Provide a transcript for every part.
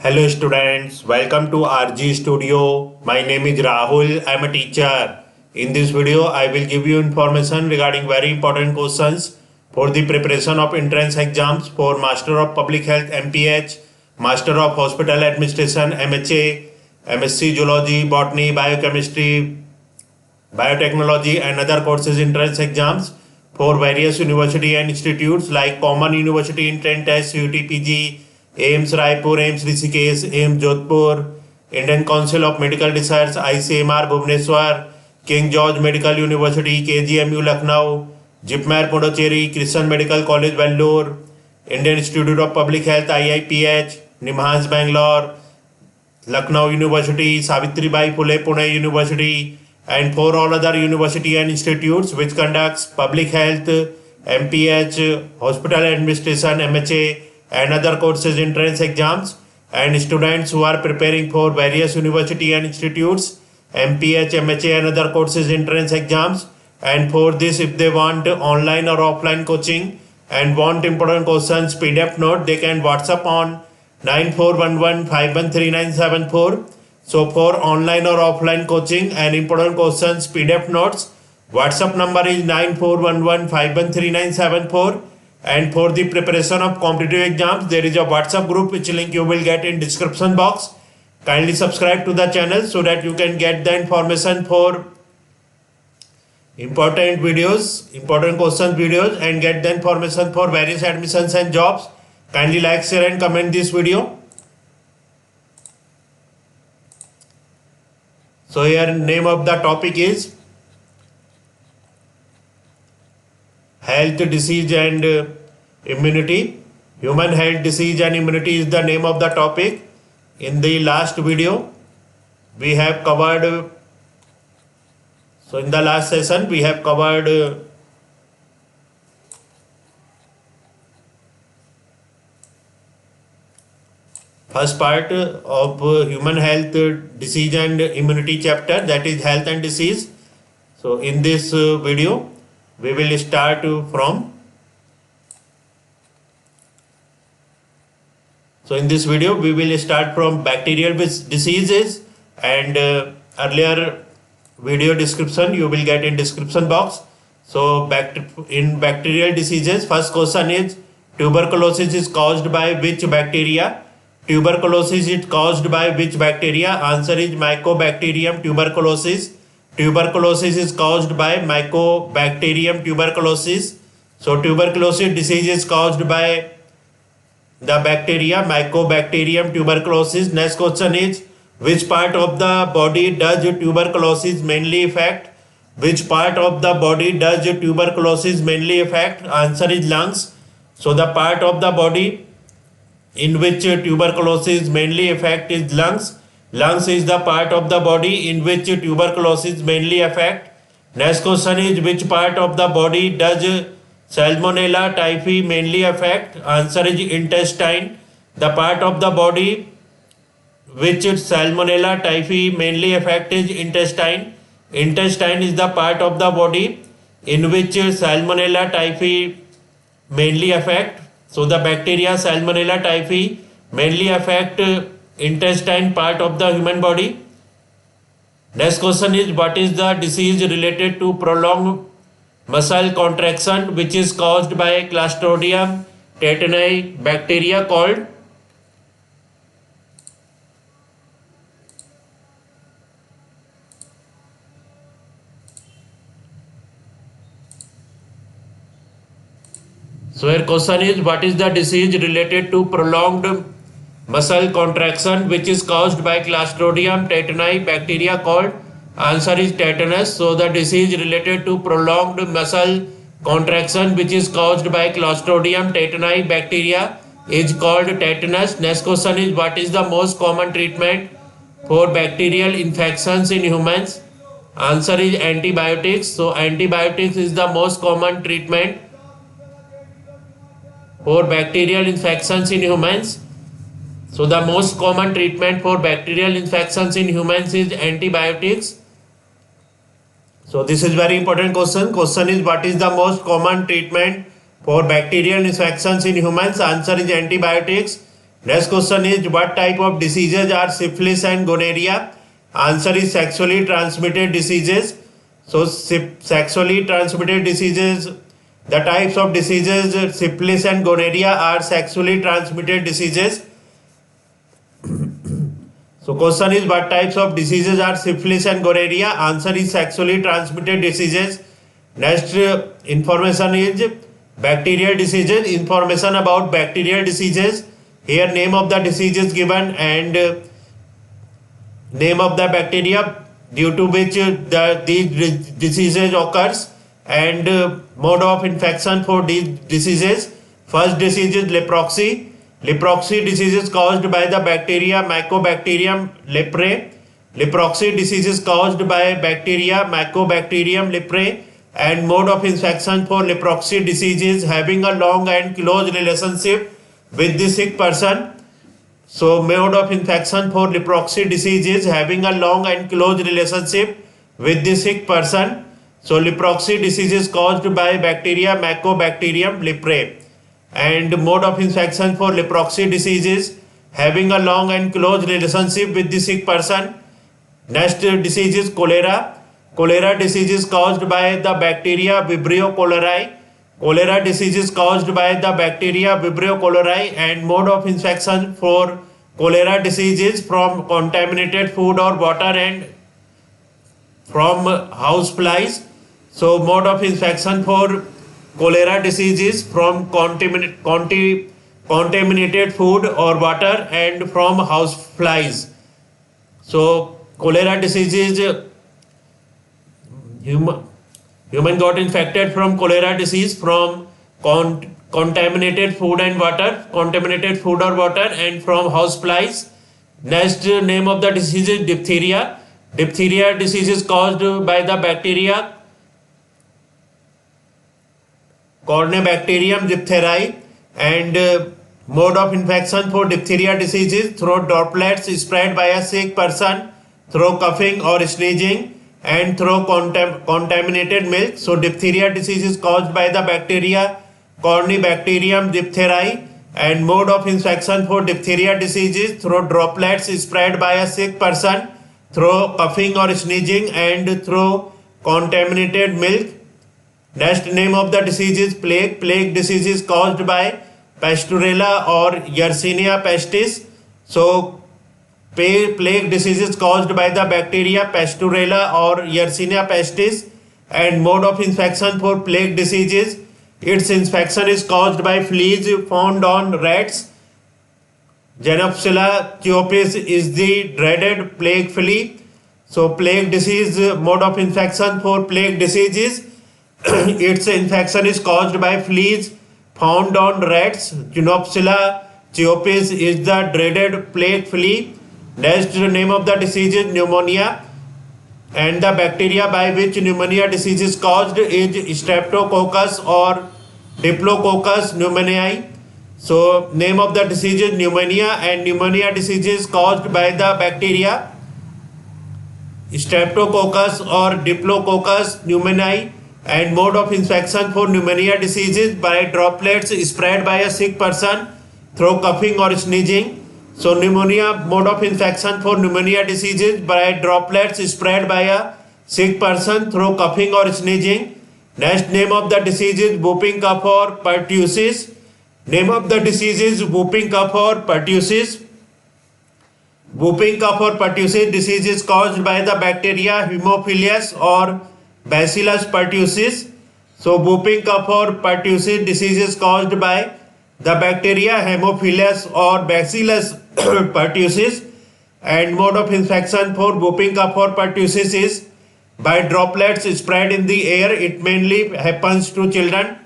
Hello students, welcome to RG Studio. My name is Rahul. I am a teacher. In this video, I will give you information regarding very important questions for the preparation of entrance exams for Master of Public Health MPH, Master of Hospital Administration MHA, MSc Zoology, Botany, Biochemistry, Biotechnology and other courses entrance exams for various university and institutes like Common University Entrance Test, UTPG, AIMS Raipur, AIMS Rishikesh, AIMS Jodhpur, Indian Council of Medical Research, ICMR Bhubaneswar, King George Medical University, KGMU Lucknow, JIPMER Puducherry, Christian Medical College Vellore, Indian Institute of Public Health IIPH, NIMHANS Bangalore, Lucknow University, Savitribai Phule Pune University, and for all other university and institutes which conducts public health, MPH, hospital administration, MHA, and other courses entrance exams, and students who are preparing for various university and institutes, MPH, MHA, and other courses entrance exams. And for this, if they want online or offline coaching and want important questions PDF note, they can WhatsApp on 9411513974. So for online or offline coaching and important questions PDF notes, WhatsApp number is 9411513974. And for the preparation of competitive exams, there is a WhatsApp group which link you will get in description box. Kindly subscribe to the channel so that you can get the information for important videos, important questions videos, and get the information for various admissions and jobs. Kindly like, share and comment this video. So here name of the topic is health, disease and immunity. Human health, disease and immunity is the name of the topic. In the last video we have covered, so in the last session we have covered first part of human health, disease and immunity chapter, that is health and disease. So in this video we will start from, so in this video we will start from bacterial diseases, and earlier video description you will get in description box. So in bacterial diseases, first question is tuberculosis is caused by which bacteria? Tuberculosis is caused by which bacteria? Answer is Mycobacterium tuberculosis. Tuberculosis is caused by Mycobacterium tuberculosis. So tuberculosis disease is caused by the bacteria Mycobacterium tuberculosis. Next question is which part of the body does tuberculosis mainly affect? Which part of the body does tuberculosis mainly affect? Answer is lungs. So the part of the body in which tuberculosis mainly affect is lungs. Lungs is the part of the body in which tuberculosis mainly affect. Next question is which part of the body does Salmonella typhi mainly affect? Answer is intestine. The part of the body which Salmonella typhi mainly affect is intestine. Intestine is the part of the body in which Salmonella typhi mainly affect. So the bacteria Salmonella typhi mainly affect intestine part of the human body. Next question is what is the disease related to prolonged muscle contraction which is caused by Clostridium tetani bacteria called? So here question is what is the disease related to prolonged muscle contraction which is caused by Clostridium tetani bacteria called? Answer is tetanus. So the disease related to prolonged muscle contraction which is caused by Clostridium tetani bacteria is called tetanus. Next question is what is the most common treatment for bacterial infections in humans? Answer is antibiotics. So antibiotics is the most common treatment for bacterial infections in humans. So the most common treatment for bacterial infections in humans is antibiotics. So this is very important question. Question is what is the most common treatment for bacterial infections in humans? Answer is antibiotics. Next question is, what type of diseases are syphilis and gonorrhea? Answer is sexually transmitted diseases. So sexually transmitted diseases, the types of diseases syphilis and gonorrhea are sexually transmitted diseases. So question is, what types of diseases are syphilis and gonorrhea? Answer is sexually transmitted diseases. Next information is bacterial diseases. Information about bacterial diseases. Here name of the disease is given and name of the bacteria due to which these diseases occurs and mode of infection for these diseases. First disease is leprosy. Leprosy disease is caused by the bacteria Mycobacterium leprae. Leprosy disease is caused by bacteria Mycobacterium leprae, and mode of infection for leprosy disease is having a long and close relationship with the sick person. So mode of infection for leprosy disease is having a long and close relationship with the sick person. So leprosy disease is caused by bacteria Mycobacterium leprae, and mode of infection for leprosy disease is having a long and close relationship with the sick person. Next disease is cholera. Cholera disease is caused by the bacteria Vibrio cholerae. Cholera disease is caused by the bacteria Vibrio cholerae, and mode of infection for cholera disease is from contaminated food or water and from house flies. So mode of infection for cholera disease is from contaminated food or water and from house flies. So cholera disease is human got infected from cholera disease from contaminated food or water and from house flies. Next name of the disease is diphtheria. Diphtheria disease is caused by the bacteria Corynebacterium diphtheriae, and mode of infection for diphtheria disease is through droplets spread by a sick person, through coughing or sneezing, and through contaminated milk. So diphtheria disease is caused by the bacteria Corynebacterium diphtheriae, and mode of infection for diphtheria disease is through droplets spread by a sick person, through coughing or sneezing, and through contaminated milk. Next name of the disease is plague. Plague disease is caused by Pasteurella or Yersinia pestis. So plague disease is caused by the bacteria Pasteurella or Yersinia pestis, and mode of infection for plague disease is its infection is caused by fleas found on rats. Genopsilla Theopis is the dreaded plague flea. So plague disease mode of infection for plague disease is its infection is caused by fleas found on rats. Genopsilla Theopis is the dreaded plague flea. Next name of the disease is pneumonia, and the bacteria by which pneumonia disease is caused is Streptococcus or Diplococcus pneumoniae. So name of the disease is pneumonia, and pneumonia disease is caused by the bacteria Streptococcus or Diplococcus pneumoniae, and mode of infection for pneumonia disease is by droplets spread by a sick person through coughing or sneezing. So pneumonia mode of infection for pneumonia disease is by droplets spread by a sick person through coughing or sneezing. Next name of the disease is whooping cough or pertussis. Name of the disease is whooping cough or pertussis. Whooping cough or pertussis disease is caused by the bacteria Haemophilus or Bacillus pertussis. So whooping cough or pertussis disease is caused by the bacteria Haemophilus or Bacillus pertussis, and mode of infection for whooping cough or pertussis is by droplets spread in the air. It mainly happens to children.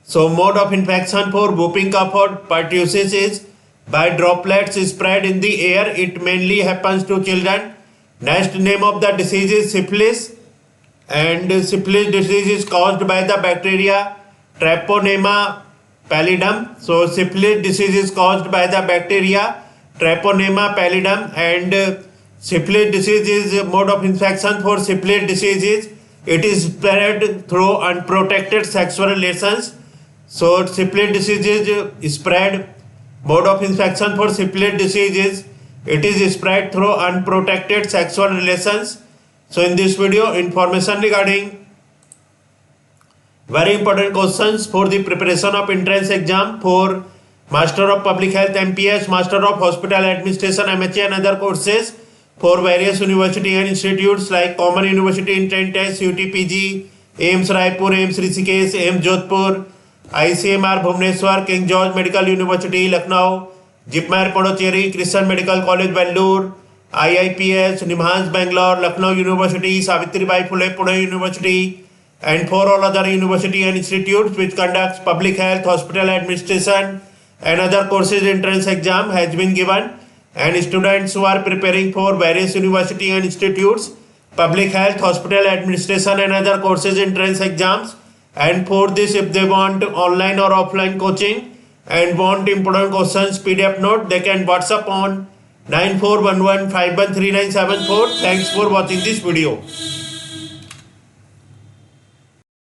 So mode of infection for whooping cough or pertussis is by droplets spread in the air. It mainly happens to children. Next name of the disease is syphilis, and syphilis disease is caused by the bacteria Treponema pallidum. So syphilis disease is caused by the bacteria Treponema pallidum, and syphilis disease is mode of infection for syphilis disease is it is spread through unprotected sexual relations. So syphilis disease is spread Mode of infection for syphilis disease is it is spread through unprotected sexual relations. So in this video, information regarding very important questions for the preparation of entrance exam for Master of Public Health MPH, Master of Hospital Administration MHA and other courses for various university and institutes like Common University Entrance Test, UTPG, AIMS Raipur, AIMS Rishikesh, AIMS Jodhpur, ICMR Bhubaneswar, King George Medical University Lucknow, JIPMER Pondicherry, Christian Medical College Bangalore, IIPH, NIMHANS Bangalore, Lucknow University, Savitribai Phule Pune University, and for all other university and institutes which conducts public health, hospital administration and other courses entrance exam has been given, and students who are preparing for various university and institutes public health, hospital administration and other courses entrance exams, and for this if they want online or offline coaching and want important questions PDF note, they can WhatsApp on 9411513974. Thanks for watching this video.